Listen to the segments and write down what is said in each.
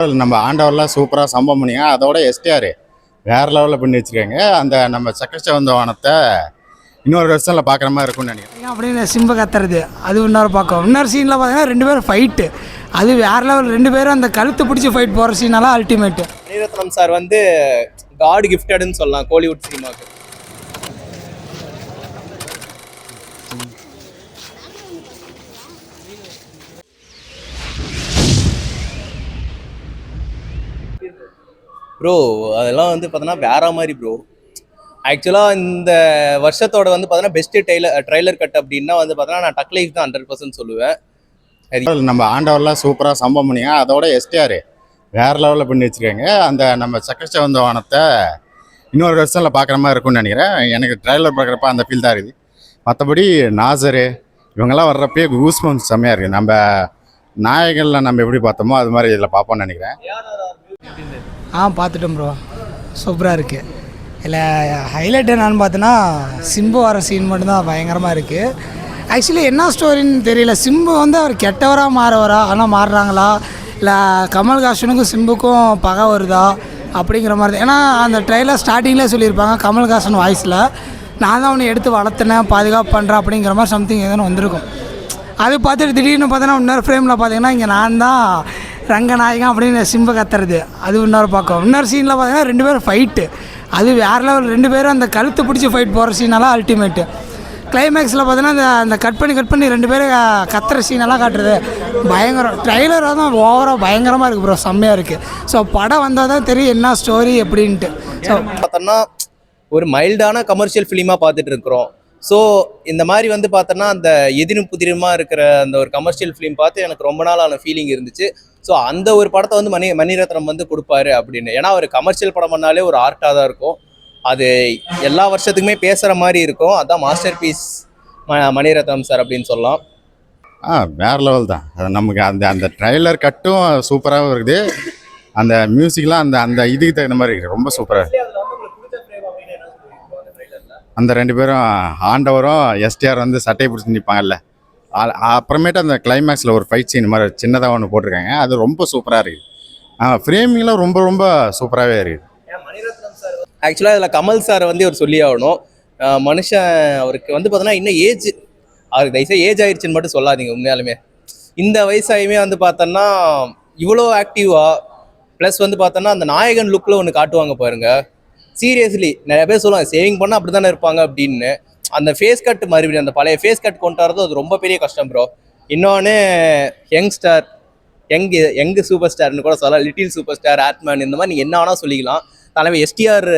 நம்ம ஆண்டவர்லாம் சூப்பராக சம்பவம் பண்ணிங்க. அதோட எஸ்டிஆர் வேறு லெவலில் பண்ணி வச்சுருக்காங்க. அந்த நம்ம சக்கரச்சிவந்த வானத்தை இன்னொரு வருஷத்தில் பார்க்குற மாதிரி இருக்கும்னு நினைக்கிறேன். அப்படின்னு சிம்பு கத்துறது அது இன்னொரு பார்க்கும். இன்னொரு சீனில் பார்த்தீங்கன்னா 2 பேரும் ஃபைட்டு, அது வேறு லெவல். 2 பேரும் அந்த கழுத்து பிடிச்சி ஃபைட் போகிற சீனெல்லாம் அல்டிமேட்டு. மணிரத்னம் சார் வந்து காட் கிஃப்டட்னு சொல்லலாம் கோலிவுட் சினிமாவுக்கு. ப்ரோ அதெல்லாம் வந்து பார்த்தோன்னா வேற மாதிரி ப்ரோ. ஆக்சுவலாக இந்த வருஷத்தோட வந்து பார்த்தோன்னா பெஸ்ட்டு ட்ரைலர் கட் அப்படின்னா வந்து பார்த்தோன்னா நான் டக் லைஃப் தான் 100% சொல்லுவேன். நம்ம ஆண்டவர்லாம் சூப்பராக சம்பவம் பண்ணிங்க. அதோட எஸ்டிஆர் வேறு லெவலில் பண்ணி வச்சுருக்காங்க. அந்த நம்ம சக்கரச்சிவந்த வானத்தை இன்னொரு வருஷத்தில் பார்க்குற மாதிரி இருக்கும்னு நினைக்கிறேன். எனக்கு ட்ரைலர் பார்க்குறப்ப அந்த ஃபீல் தான் இருக்குது. மற்றபடி நாசரு இவங்கெல்லாம் வர்றப்பே கூஸ்பம்ஸ் செம்மையாக இருக்குது. நம்ம நாயகனில் நம்ம எப்படி பார்த்தோமோ அது மாதிரி இதில் பார்ப்போம்னு நினைக்கிறேன். பார்த்துட்டோம் ப்ரோ, சூப்பராக இருக்குது. இல்லை ஹைலைட் என்னன்னு பார்த்தோன்னா சிம்பு வர சீன் மட்டும்தான் பயங்கரமாக இருக்குது. ஆக்சுவலி என்ன ஸ்டோரின்னு தெரியல. சிம்பு வந்து அவர் கெட்டவராக மாறவரா, ஆனால் மாறுறாங்களா இல்லை கமல்ஹாசனுக்கும் சிம்புக்கும் பகை வருதா அப்படிங்கிற மாதிரி தான். ஏன்னா அந்த ட்ரெயிலர் ஸ்டார்டிங்லேயே சொல்லியிருப்பாங்க கமல்ஹாசன் வாய்ஸில் நான் தான் அவனை எடுத்து வளர்த்துனேன் பாதுகாப்பு பண்ணுறேன் அப்படிங்கிற மாதிரி சம்திங் எதுவும் வந்திருக்கும். அது பார்த்துட்டு திடீர்னு பார்த்தோன்னா இன்னொரு ஃப்ரேமில் பார்த்தீங்கன்னா இங்கே நான் தான் ரங்கநாயகம் அப்படின்னு சிம்பு கத்துறது அது இன்னொரு பார்க்கும். இன்னொரு சீனில் பார்த்தீங்கன்னா 2 பேரும் ஃபைட்டு, அது வேறு லெவல். 2 பேரும் அந்த கழுத்து பிடிச்சி ஃபைட் போகிற சீனெல்லாம் அல்டிமேட்டு. கிளைமேக்ஸில் பார்த்தீங்கன்னா அந்த கட் பண்ணி 2 பேரும் கத்துற சீனெல்லாம் காட்டுறது பயங்கரம். ட்ரைலராக தான் ஓவராக பயங்கரமாக இருக்குது ப்ரோ, செம்மையாக இருக்குது. ஸோ படம் வந்தால் தான் தெரியும் என்ன ஸ்டோரி எப்படின்ட்டு. ஸோ பார்த்தோன்னா ஒரு மைல்டான கமர்ஷியல் ஃபிலிமாக பார்த்துட்டு இருக்கிறோம். ஸோ இந்த மாதிரி வந்து பார்த்தோன்னா அந்த எதிரும் புதிருமாக இருக்கிற அந்த ஒரு கமர்ஷியல் ஃபிலிம் பார்த்து எனக்கு ரொம்ப நாளான ஃபீலிங் இருந்துச்சு. ஸோ அந்த ஒரு படத்தை வந்து மணிரத்னம் வந்து கொடுப்பாரு அப்படின்னு. ஏன்னா ஒரு கமர்ஷியல் படம் பண்ணாலே ஒரு ஆர்ட்டாக தான் இருக்கும், அது எல்லா வருஷத்துக்குமே பேசுகிற மாதிரி இருக்கும். அதுதான் மாஸ்டர் பீஸ் மணிரத்னம் சார் அப்படின்னு சொல்லலாம். வேறு லெவல் தான். அது நமக்கு அந்த அந்த ட்ரைலர் கட்டும் சூப்பராகவும் இருக்குது. அந்த மியூசிக்லாம் அந்த அந்த இதுக்கு தகுந்த மாதிரி இருக்குது, ரொம்ப சூப்பராக இருக்குது. அந்த 2 பேரும் ஆண்டவரும் எஸ்டிஆர் வந்து சட்டையை பிடிச்சி நிற்பாங்கல்ல, அப்புறமேட்டு அந்த கிளைமேக்ஸில் ஒரு ஃபைட் சீன் மாதிரி சின்னதாக ஒன்று போட்டிருக்காங்க, அது ரொம்ப சூப்பராக இருக்குது. ஃப்ரேமிங்லாம் ரொம்ப ரொம்ப சூப்பராகவே இருக்குது. ஆக்சுவலாக இதில் கமல் சார் வந்து அவர் சொல்லி ஆகணும். மனுஷன் அவருக்கு வந்து பார்த்தோன்னா இன்னும் ஏஜ், அவருக்கு தயவுசெய்து ஏஜ் ஆயிடுச்சுன்னு மட்டும் சொல்லாதீங்க. உண்மையாலுமே இந்த வயசாயுமே வந்து பார்த்தோன்னா இவ்வளோ ஆக்டிவாக ப்ளஸ் வந்து பார்த்தோன்னா அந்த நாயகன் லுக்கில் ஒன்று காட்டுவாங்க பாருங்கள். சீரியஸ்லி நிறைய பேர் சொல்லுவாங்க சேவிங் பண்ணால் அப்படி தானே இருப்பாங்க அப்படின்னு. அந்த ஃபேஸ் கட் மறுபடியும் அந்த பழைய ஃபேஸ் கட் கொண்டு வரது அது ரொம்ப பெரிய கஷ்டம் ப்ரோ. இன்னொன்று யங் சூப்பர் ஸ்டார்னு கூட சொல்லலாம், லிட்டில் சூப்பர் ஸ்டார், ஆட்மேன், இந்த மாதிரி நீங்கள் என்ன வேணால் சொல்லிக்கலாம். தலைவர் எஸ்டிஆர்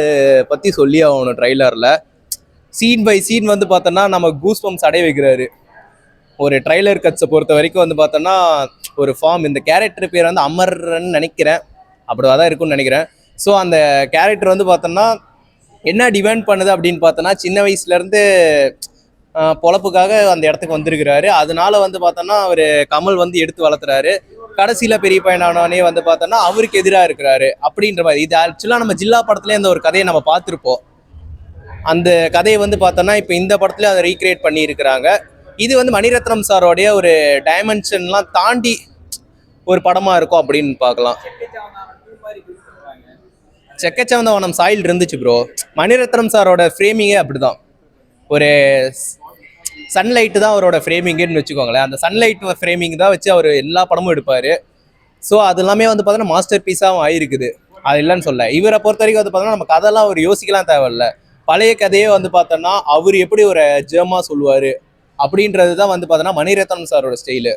பற்றி சொல்லி ஆகணும். ட்ரைலரில் சீன் பை சீன் வந்து பார்த்தோன்னா நம்ம கூஸ் பம்ப்ஸ் அடைய வைக்கிறாரு. ஒரு ட்ரைலர் கட்ஸை பொறுத்த வரைக்கும் வந்து பார்த்தோன்னா ஒரு ஃபார்ம், இந்த கேரக்டர் பேர் வந்து அமர்ன்னு நினைக்கிறேன், அப்படிதான் தான் இருக்குன்னு நினைக்கிறேன். ஸோ அந்த கேரக்டர் வந்து பார்த்தோன்னா என்ன டிமாண்ட் பண்ணுது அப்படின்னு பார்த்தோன்னா சின்ன வயசுலேருந்து பொழப்புக்காக அந்த இடத்துக்கு வந்திருக்கிறாரு. அதனால வந்து பார்த்தோன்னா அவர் கமல் வந்து எடுத்து வளர்த்துறாரு. கடைசியில் பெரிய பையனானே வந்து பார்த்தோன்னா அவருக்கு எதிராக இருக்கிறாரு அப்படின்ற மாதிரி. இது ஆக்சுவலாக நம்ம ஜில்லா படத்துலேயே அந்த ஒரு கதையை நம்ம பார்த்துருப்போம். அந்த கதையை வந்து பார்த்தோன்னா இப்போ இந்த படத்துலேயே அதை ரீக்ரியேட் பண்ணியிருக்கிறாங்க. இது வந்து மணிரத்னம் சாரோடைய ஒரு டைமென்ஷன்லாம் தாண்டி ஒரு படமாக இருக்கும் அப்படின்னு பார்க்கலாம். செக்கச்சவந்த வனம் சாயில் இருந்துச்சு ப்ரோ. மணிரத்னம் சாரோட ஃப்ரேமிங்கே அப்படிதான், ஒரு சன்லைட்டு தான் அவரோட ஃப்ரேமிங்குன்னு வச்சுக்கோங்களேன். அந்த சன்லைட் ஃப்ரேமிங் தான் வச்சு அவர் எல்லா படமும் எடுப்பார். ஸோ அது எல்லாமே வந்து பார்த்தோன்னா மாஸ்டர் பீஸாகவும் ஆயிருக்குது, அது இல்லைன்னு சொல்ல. இவரை பொறுத்த வரைக்கும் வந்து பார்த்தோன்னா நம்ம கதைலாம் அவர் யோசிக்கலாம் தேவையில்ல. பழைய கதையே வந்து பார்த்தோன்னா அவர் எப்படி ஒரு ஜேமாக சொல்லுவார் அப்படின்றது தான் வந்து பார்த்தோன்னா மணிரத்னம் சாரோட ஸ்டைலு.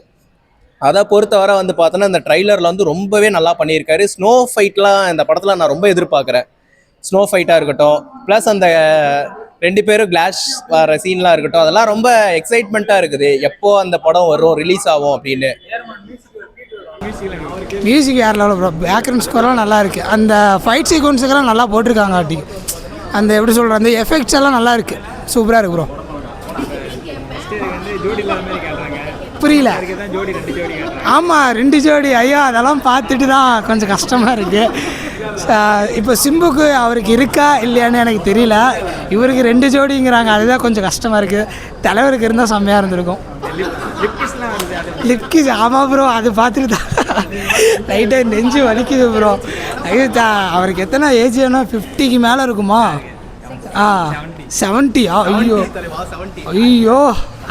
அதை பொறுத்தவரை வந்து பார்த்தோன்னா இந்த ட்ரைலரில் வந்து ரொம்பவே நல்லா பண்ணியிருக்காரு. ஸ்னோ ஃபைட்லாம் இந்த படத்தில் நான் ரொம்ப எதிர்பார்க்குறேன். ஸ்னோ ஃபைட்டாக இருக்கட்டும், ப்ளஸ் அந்த 2 பேரும் கிளாஷ் வர சீன்லாம் இருக்கட்டும், அதெல்லாம் ரொம்ப எக்ஸைட்மெண்ட்டாக இருக்குது. எப்போ அந்த படம் வரும், ரிலீஸ் ஆகும் அப்படின்னு. மியூசிக் யார் லெவலில் ப்ரோ, பேக்ரவுண்ட் ஸ்கோர்லாம் நல்லா இருக்குது. அந்த ஃபைட் சீக்வன்ஸுக்கெல்லாம் நல்லா போட்டிருக்காங்க. ஆட்டி அந்த எப்படி சொல்கிற அந்த எஃபெக்ட்ஸ் எல்லாம் நல்லா இருக்குது, சூப்பராக இருக்குது ப்ரோ. புரியல? ஆமாம் 2 ஜோடி. ஐயா அதெல்லாம் பார்த்துட்டு தான் கொஞ்சம் கஷ்டமாக இருக்குது. இப்போ சிம்புக்கு அவருக்கு இருக்கா இல்லையான்னு எனக்கு தெரியல. இவருக்கு 2 ஜோடிங்கிறாங்க, அதுதான் கொஞ்சம் கஷ்டமாக இருக்குது. தலைவருக்கு இருந்தால் செம்மையாக இருந்திருக்கும். லிப்கிஸ் ஆமாம் ப்ரோ, அது பார்த்துட்டு தான் லைட்டாக நெஞ்சு வலிக்குது ப்ரோ. ஐயோ அவருக்கு எத்தனை ஏஜ் வேணா 50க்கு மேலே இருக்குமா? 70. ஐயோ ஐயோ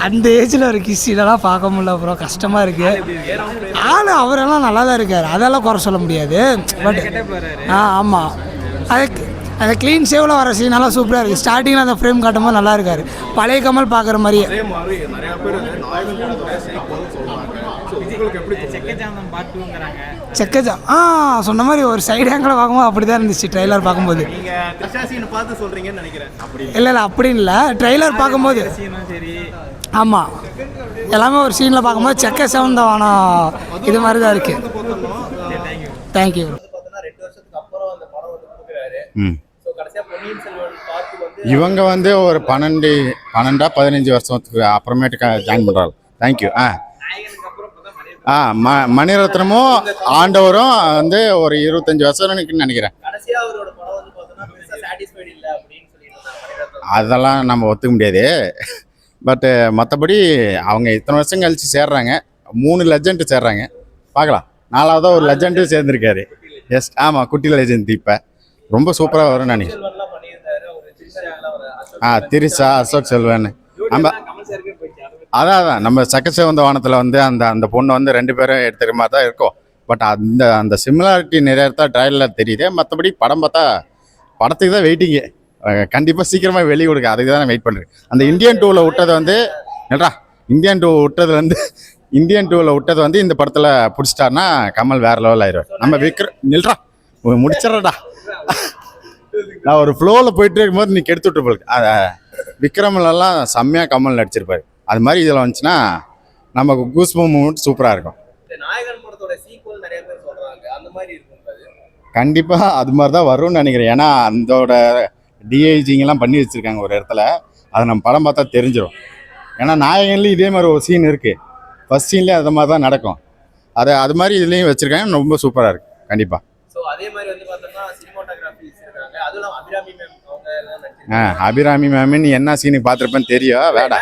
அந்த ஏஜில் ஒரு கிஸ்ஸிலலாம் பார்க்க முடியல ப்ரோ, கஷ்டமாக இருக்குது. அவரெல்லாம் நல்லா தான் இருக்கார், அதெல்லாம் குறை சொல்ல முடியாது. பட் ஆமாம், அதுக்கு அந்த க்ளீன் சேவில் வர சீன் நல்லா சூப்பராக இருக்குது. ஸ்டார்டிங்கில் அந்த ஃப்ரேம் காட்டும்போது நல்லா இருக்கார், பழைய கமல் பார்க்குற மாதிரியே. செக்கஜா சொன்ன மாதிரி ஒரு சைடு ஆங்கில் பார்க்கும்போது அப்படி தான் இருந்துச்சு ட்ரெய்லர் பார்க்கும்போது. இல்லை அப்படின்னு இல்லை, ட்ரெய்லர் பார்க்கும்போது ஆமாம் எல்லாமே ஒரு சீனில் பார்க்கும்போது செக்க சவுண்டவான இது மாதிரி தான் இருக்குது. தேங்க்யூ. இவங்க வந்து ஒரு 15 வருஷத்துக்கு அப்புறமேட்டுக்கு ஜாயின் பண்ணுறாரு. தேங்க்யூ. மணிரத்னமும் ஆண்டவரும் வந்து ஒரு 25 வருஷம் நினைக்கிறேன். அதெல்லாம் நம்ம ஒத்துக்க முடியாது. பட்டு மற்றபடி அவங்க இத்தனை வருஷம் கழிச்சு சேர்றாங்க, 3 லெஜண்ட் சேர்றாங்க, பார்க்கலாம். 4வதாக ஒரு லெஜண்ட்டும் சேர்ந்துருக்காரு. எஸ் ஆமாம், குட்டி லெஜண்ட் இப்போ ரொம்ப சூப்பராக வரும்னு நினைக்கிறேன். திரிஷா, அசோக் செல்வன், நம்ம அதான் நம்ம சக்கச்சவந்த வானத்தில் வந்து அந்த பொண்ணை வந்து 2 பேரும் எடுத்துக்கிற மாதிரி தான் இருக்கும். பட் அந்த சிமிலாரிட்டி நிறைய தான் ட்ரைலரில் தெரியுது. மற்றபடி படம் பார்த்தா படத்துக்கு தான் வெயிட்டிங்கு. கண்டிப்பாக சீக்கிரமாக வெளியே கொடுக்க, அதுக்கு தான் நான் வெயிட் பண்ணுறேன். அந்த இந்தியன் 2வில் விட்டது வந்து இந்தியன் 2 விட்டது வந்து இந்த படத்தில் பிடிச்சிட்டாருன்னா கமல் வேறு லெவல் ஆயிடுவார். நம்ம முடிச்சிடறா நான் ஒரு ஃப்ளோவில் போயிட்டு இருக்கும்போது நீ கெடுத்து விட்டு போல. விக்ரம்லாம் செம்மையாக கமல் நடிச்சிருப்பாரு. அது மாதிரி இதில் வந்துச்சுன்னா நமக்கு கூஸ்பம் மூமெண்ட் சூப்பராக இருக்கும். கண்டிப்பாக அது மாதிரி தான் வரும்னு நினைக்கிறேன். ஏன்னா அதோட டிஐஜிங்கெல்லாம் பண்ணி வச்சுருக்காங்க ஒரு இடத்துல, அதை நம்ம படம் பார்த்தா தெரிஞ்சிடும். ஏன்னா நாயகன்லேயும் இதே மாதிரி ஒரு சீன் இருக்குது, ஃபஸ்ட் சீன்லேயே அது மாதிரி தான் நடக்கும். அது மாதிரி இதுலேயும் வச்சுருக்காங்க, ரொம்ப சூப்பராக இருக்குது கண்டிப்பாக. அதே மாதிரி வந்து பார்த்தோம்னா சினிமாட்டோகிராஃபி வச்சிருக்காங்க. அதுவும் அபிராமி மேம் அவங்க அபிராமி மேம் நீ என்ன சீனுக்கு பார்த்துருப்பேன்னு தெரியும் வேடா.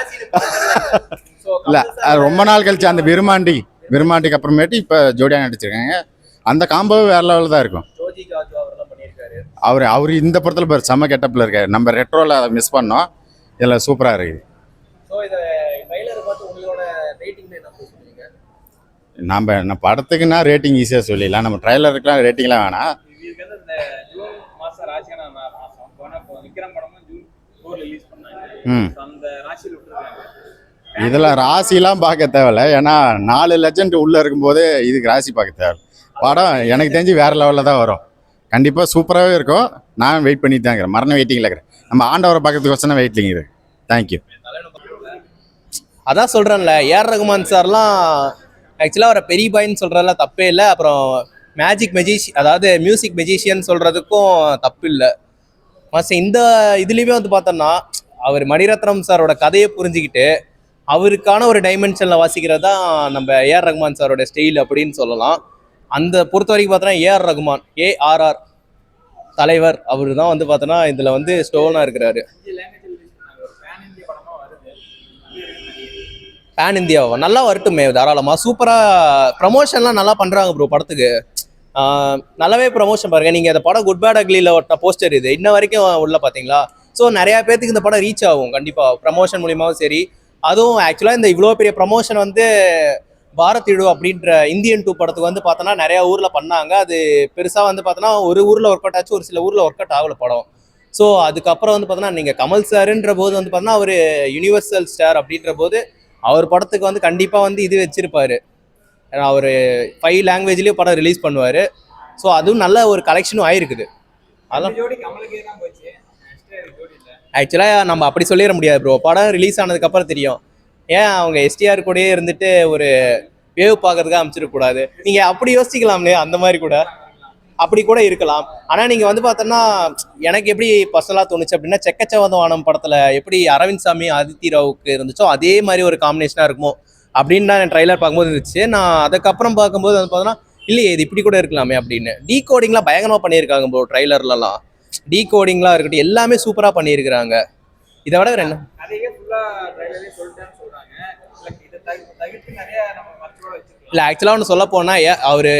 இல்லை ரொம்ப நாள் கழிச்சு அந்த விருமாண்டிக்கு அப்புறமேட்டு இப்போ ஜோடியாக நடிச்சிருக்காங்க. அந்த காம்போவே வேற லெவலில் தான் இருக்கும். அவர் இந்த படத்தில் பேர் செம்ம கெட்டப்பில் இருக்காரு. நம்ம ரெட்ரோவில் அதை மிஸ் பண்ணோம், இதில் சூப்பராக இருக்குது. நம்ம படத்துக்குன்னா ரேட்டிங் ஈஸியாக சொல்லிடலாம், நம்ம ட்ரைலருக்குலாம் ரேட்டிங்லாம் வேணாம். இதெல்லாம் ராசிலாம் பார்க்க தேவையில்ல, ஏன்னா 4 லெஜண்ட் உள்ளே இருக்கும்போது இதுக்கு ராசி பார்க்க தேவை. படம் எனக்கு தெரிஞ்சு வேறு லெவலில் தான் வரும், கண்டிப்பாக சூப்பராகவே இருக்கும். நான் வெயிட் பண்ணிட்டு தான் இருக்கிறேன், மரண வெயிட்டிங்கில் இருக்கிறேன். நம்ம ஆண்டவரை பார்க்கறதுக்கோசரம் வெயிட்டிங் இது. தேங்க்யூ. அதான் சொல்கிறேன்ல, ஏஆர் ரகுமான் சார்லாம் ஆக்சுவலாக அவரை பெரிய பாயின்னு சொல்கிறதுல தப்பே இல்லை. அப்புறம் அதாவது மியூசிக் மெஜிஷியன் சொல்கிறதுக்கும் தப்பு இல்லை. இந்த இதுலேயுமே வந்து பார்த்தோன்னா அவர் மணிரத்னம் சாரோட கதையை புரிஞ்சுக்கிட்டு அவருக்கான ஒரு டைமென்ஷனில் வாசிக்கிறது தான் நம்ம ஏஆர் ரகுமான் சாரோட ஸ்டைல் அப்படின்னு சொல்லலாம். அந்த பொறுத்த வரைக்கும் பார்த்தோன்னா ஏஆர் ரகுமான் ஏஆர்ஆர் தலைவர் அவர் தான் வந்து பார்த்தோன்னா இதில் வந்து ஸ்டோனாக இருக்கிறாரு. பேன் இந்தியாவா நல்லா வரட்டுமே, தாராளமாக. சூப்பராக ப்ரமோஷன்லாம் நல்லா பண்ணுறாங்க ப்ரோ படத்துக்கு. நல்லாவே ப்ரமோஷன் பாருங்கள் நீங்கள். இந்த படம் குட் பேட் அக்லியில் ஒட்ட போஸ்டர் இது இன்ன வரைக்கும் உள்ள பார்த்தீங்களா? ஸோ நிறையா பேர்த்துக்கு இந்த படம் ரீச் ஆகும் கண்டிப்பாக ப்ரமோஷன் மூலியமாகவும் சரி. அதுவும் ஆக்சுவலாக இந்த இவ்வளோ பெரிய ப்ரமோஷன் வந்து பாரத் இடு அப்படின்ற இந்தியன் 2 படத்துக்கு வந்து பார்த்தோன்னா நிறையா ஊரில் பண்ணாங்க. அது பெருசாக வந்து பார்த்தோன்னா ஒரு ஊரில் ஒர்க் அவுட் ஆச்சு, ஒரு சில ஊரில் ஒர்க் அவுட் ஆகல படம். ஸோ அதுக்கப்புறம் வந்து பார்த்தோன்னா நீங்கள் கமல் சாருன்ற போது வந்து பார்த்தோன்னா அவர் யூனிவர்சல் ஸ்டார் அப்படின்ற போது அவர் படத்துக்கு வந்து கண்டிப்பாக வந்து இது வச்சிருப்பாரு. அவர் 5 லாங்குவேஜ்லேயும் படம் ரிலீஸ் பண்ணுவார். ஸோ அதுவும் நல்ல ஒரு கலெக்ஷனும் ஆயிருக்குது. அதெல்லாம் ஆக்சுவலாக நம்ம அப்படி சொல்லிட முடியாது ப்ரோ, படம் ரிலீஸ் ஆனதுக்கப்புறம் தெரியும். ஏன் அவங்க எஸ்டிஆர் கூடயே இருந்துட்டு ஒரு வேவ் பார்க்கறதுக்காக அமைச்சிடக்கூடாது? நீங்கள் அப்படி யோசிக்கலாம்லையே, அந்த மாதிரி கூட அப்படி கூட இருக்கலாம். ஆனால் நீங்கள் வந்து பார்த்தோன்னா எனக்கு எப்படி பர்சனலாக தோணுச்சு அப்படின்னா, செக்கச்சவந்த வானம் படத்தில் எப்படி அரவிந்த் சாமி அதித்தி ராவுக்கு இருந்துச்சோ அதே மாதிரி ஒரு காம்பினேஷனாக இருக்குமோ அப்படின்னு நான் ட்ரைலர் பார்க்கும்போது இருந்துச்சு. நான் அதுக்கப்புறம் பார்க்கும்போது வந்து பார்த்தோன்னா இல்லையே இது இப்படி கூட இருக்கலாமே அப்படின்னு. டீகோடிங்லாம் பயங்கரமாக பண்ணியிருக்காங்க ப்ரோ ட்ரைலர்லலாம். டீகோடிங்லாம் இருக்கட்டும் எல்லாமே சூப்பராக பண்ணியிருக்கிறாங்க. இதை விட வேறு என்ன இல்லை ஆக்சுவலாக ஒன்று சொல்ல போனால் அவர்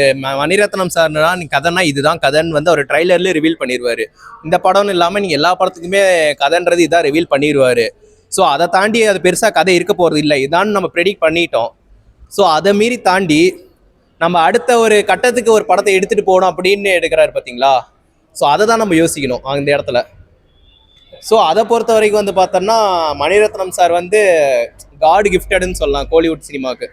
மணிரத்னம் சார்னா நீ கதைன்னா இதுதான் கதைன்னு வந்து அவர் ட்ரைலர்லேயே ரிவீல் பண்ணிடுவார். இந்த படம்னு இல்லாமல் நீங்கள் எல்லா படத்துக்குமே கதைன்றது இதான் ரிவீல் பண்ணிடுவார். ஸோ அதை தாண்டி அது பெருசாக கதை இருக்க போகிறது இல்லை, இதான்னு நம்ம ப்ரெடிக்ட் பண்ணிட்டோம். ஸோ அதை மீறி தாண்டி நம்ம அடுத்த ஒரு கட்டத்துக்கு ஒரு படத்தை எடுத்துகிட்டு போகணும் அப்படின்னு எடுக்கிறாரு பார்த்தீங்களா. ஸோ அதை தான் நம்ம யோசிக்கணும் அந்த இடத்துல. ஸோ அதை பொறுத்த வரைக்கும் வந்து பார்த்தோம்னா மணிரத்னம் சார் வந்து காட் கிஃப்டடுன்னு சொல்லலாம் கோலிவுட் சினிமாவுக்கு.